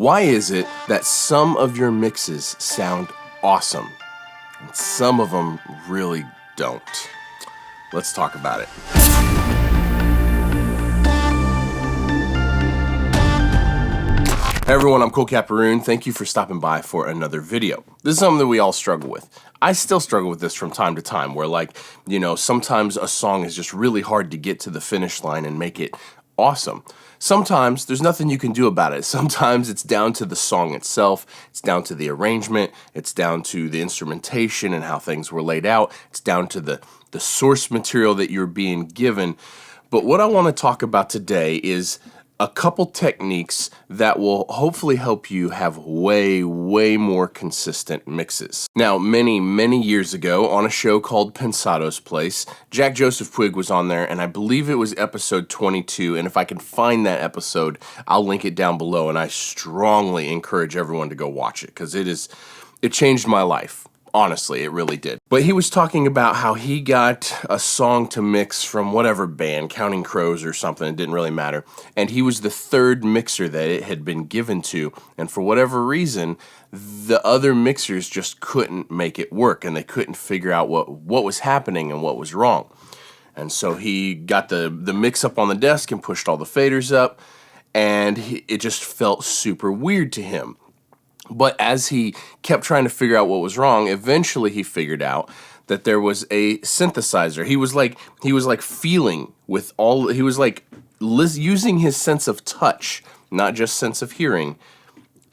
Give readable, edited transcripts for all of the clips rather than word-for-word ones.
Why is it that some of your mixes sound awesome and some of them really don't? Let's talk about it. Hey everyone, I'm Cole Caparoon. Thank you for stopping by for another video. This is something that we all struggle with. I still struggle with this from time to time where sometimes a song is just really hard to get to the finish line and make it awesome. Sometimes there's nothing you can do about it. Sometimes it's down to the song itself, it's down to the arrangement, it's down to the instrumentation and how things were laid out, it's down to the source material that you're being given. But what I want to talk about today is a couple techniques that will hopefully help you have way more consistent mixes. Now, many years ago on a show called Pensado's Place, Jack Joseph Puig was on there, and I believe it was episode 22, and if I can find that episode, I'll link it down below, and I strongly encourage everyone to go watch it, because it changed my life. Honestly, it really did. But he was talking about how he got a song to mix from whatever band, Counting Crows or something, it didn't really matter. And he was the third mixer that it had been given to. And for whatever reason, the other mixers just couldn't make it work. And they couldn't figure out what was happening and what was wrong. And so he got the mix up on the desk and pushed all the faders up. And it just felt super weird to him. But as he kept trying to figure out what was wrong, eventually he figured out that there was a synthesizer. He was like feeling with all, he was like using his sense of touch, not just sense of hearing,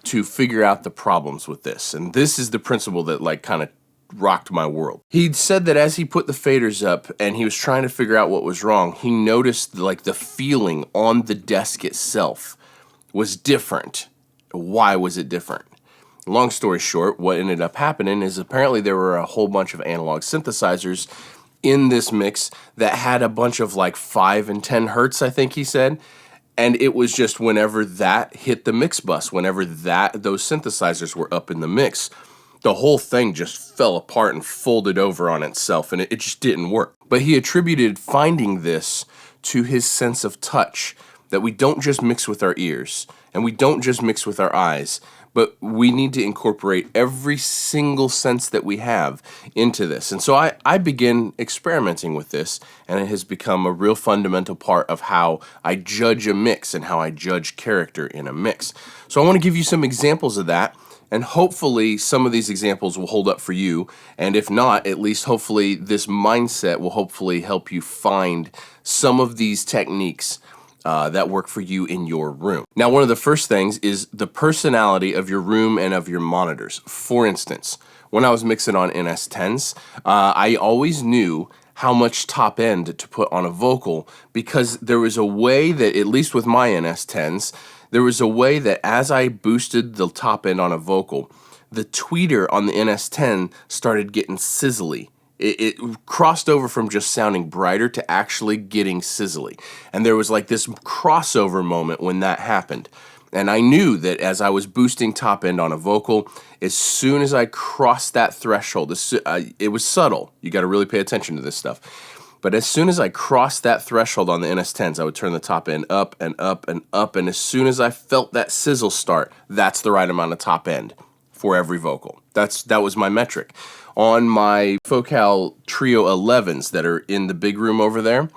to figure out the problems with this. And this is the principle that kind of rocked my world. He said that as he put the faders up and he was trying to figure out what was wrong, he noticed the feeling on the desk itself was different. Why was it different? Long story short, what ended up happening is apparently there were a whole bunch of analog synthesizers in this mix that had a bunch of 5 and 10 hertz, I think he said. And it was just whenever that hit the mix bus, whenever those synthesizers were up in the mix, the whole thing just fell apart and folded over on itself, and it just didn't work. But he attributed finding this to his sense of touch, that we don't just mix with our ears, and we don't just mix with our eyes, but we need to incorporate every single sense that we have into this. And so I began experimenting with this, and it has become a real fundamental part of how I judge a mix and how I judge character in a mix. So I want to give you some examples of that, and hopefully some of these examples will hold up for you. And if not, at least hopefully this mindset will hopefully help you find some of these techniques that work for you in your room. Now, one of the first things is the personality of your room and of your monitors. For instance, when I was mixing on NS10s, I always knew how much top end to put on a vocal, because there was a way that, at least with my NS10s, there was a way that as I boosted the top end on a vocal, the tweeter on the NS10 started getting sizzly. It crossed over from just sounding brighter to actually getting sizzly. And there was this crossover moment when that happened. And I knew that as I was boosting top end on a vocal, as soon as I crossed that threshold, it was subtle. You got to really pay attention to this stuff. But as soon as I crossed that threshold on the NS10s, I would turn the top end up and up and up. And as soon as I felt that sizzle start, that's the right amount of top end for every vocal. That was my metric. On my Focal Trio 11s that are in the big room over there,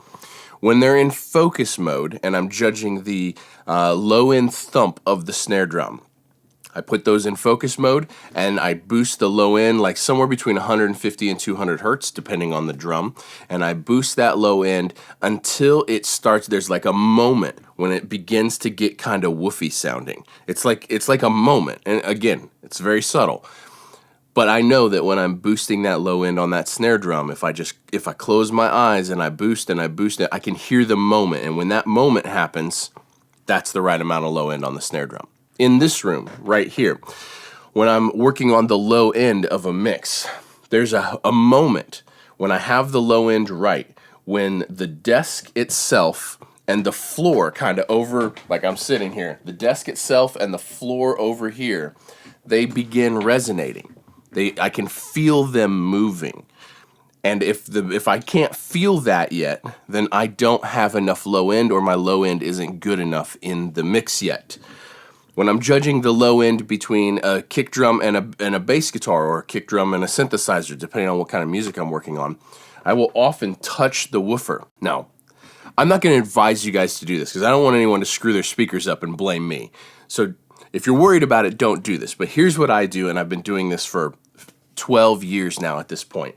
when they're in focus mode and I'm judging the low-end thump of the snare drum, I put those in focus mode and I boost the low end somewhere between 150 and 200 hertz depending on the drum, and I boost that low end until it starts. There's a moment when it begins to get kind of woofy sounding. It's like a moment, and again, it's very subtle. But I know that when I'm boosting that low end on that snare drum, if I close my eyes and I boost it, I can hear the moment. And when that moment happens, that's the right amount of low end on the snare drum. In this room, right here, when I'm working on the low end of a mix, there's a moment when I have the low end right, when the desk itself and the floor kind of over, I'm sitting here, the desk itself and the floor over here, they begin resonating. I can feel them moving. And if I can't feel that yet, then I don't have enough low end, or my low end isn't good enough in the mix yet. When I'm judging the low end between a kick drum and a bass guitar, or a kick drum and a synthesizer, depending on what kind of music I'm working on, I will often touch the woofer. Now, I'm not going to advise you guys to do this because I don't want anyone to screw their speakers up and blame me. So if you're worried about it, don't do this. But here's what I do, and I've been doing this for 12 years now at this point.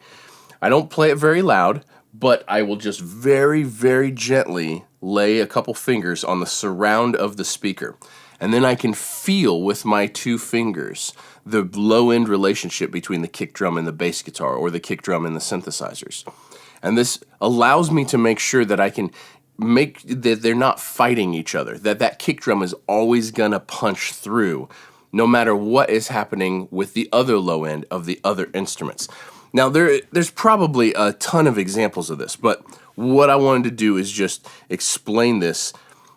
I don't play it very loud, but I will just very, very gently lay a couple fingers on the surround of the speaker. And then I can feel with my two fingers the low-end relationship between the kick drum and the bass guitar, or the kick drum and the synthesizers. And this allows me to make sure that I can make that they're not fighting each other, that kick drum is always gonna punch through no matter what is happening with the other low end of the other instruments. Now, there's probably a ton of examples of this, but what I wanted to do is just explain this,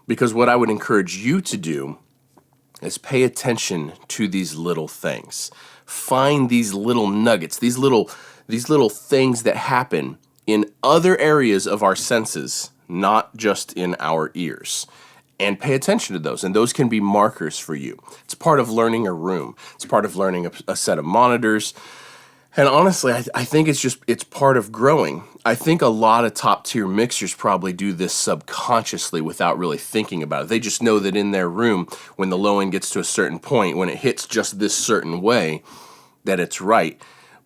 because what I would encourage you to do is pay attention to these little things. Find these little nuggets, these little things that happen in other areas of our senses, not just in our ears. And pay attention to those, and those can be markers for you. It's part of learning a room. It's part of learning a set of monitors. And honestly, I think it's part of growing. I think a lot of top-tier mixers probably do this subconsciously without really thinking about it. They just know that in their room, when the low end gets to a certain point, when it hits just this certain way, that it's right.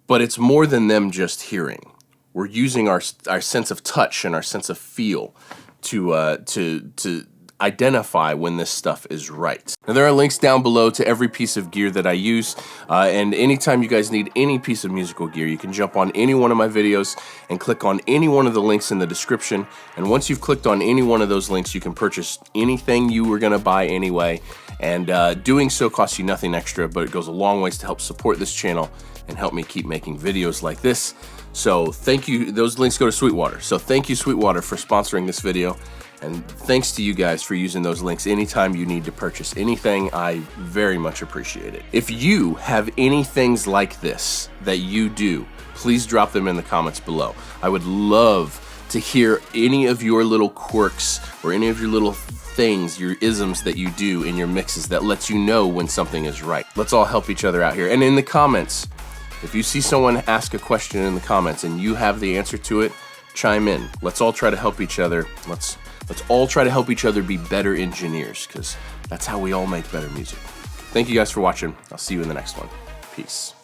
But it's more than them just hearing. We're using our sense of touch and our sense of feel to identify when this stuff is right. Now, there are links down below to every piece of gear that I use, and anytime you guys need any piece of musical gear, you can jump on any one of my videos and click on any one of the links in the description, and once you've clicked on any one of those links, you can purchase anything you were gonna buy anyway, and doing so costs you nothing extra, but it goes a long ways to help support this channel and help me keep making videos like this. So thank you. Those links go to Sweetwater. So thank you, Sweetwater, for sponsoring this video. And thanks to you guys for using those links anytime you need to purchase anything. I very much appreciate it. If you have any things like this that you do, please drop them in the comments below. I would love to hear any of your little quirks or any of your little things, your isms that you do in your mixes that lets you know when something is right. Let's all help each other out here. And in the comments, if you see someone ask a question in the comments and you have the answer to it, chime in. Let's all try to help each other. Let's all try to help each other be better engineers, because that's how we all make better music. Thank you guys for watching. I'll see you in the next one. Peace.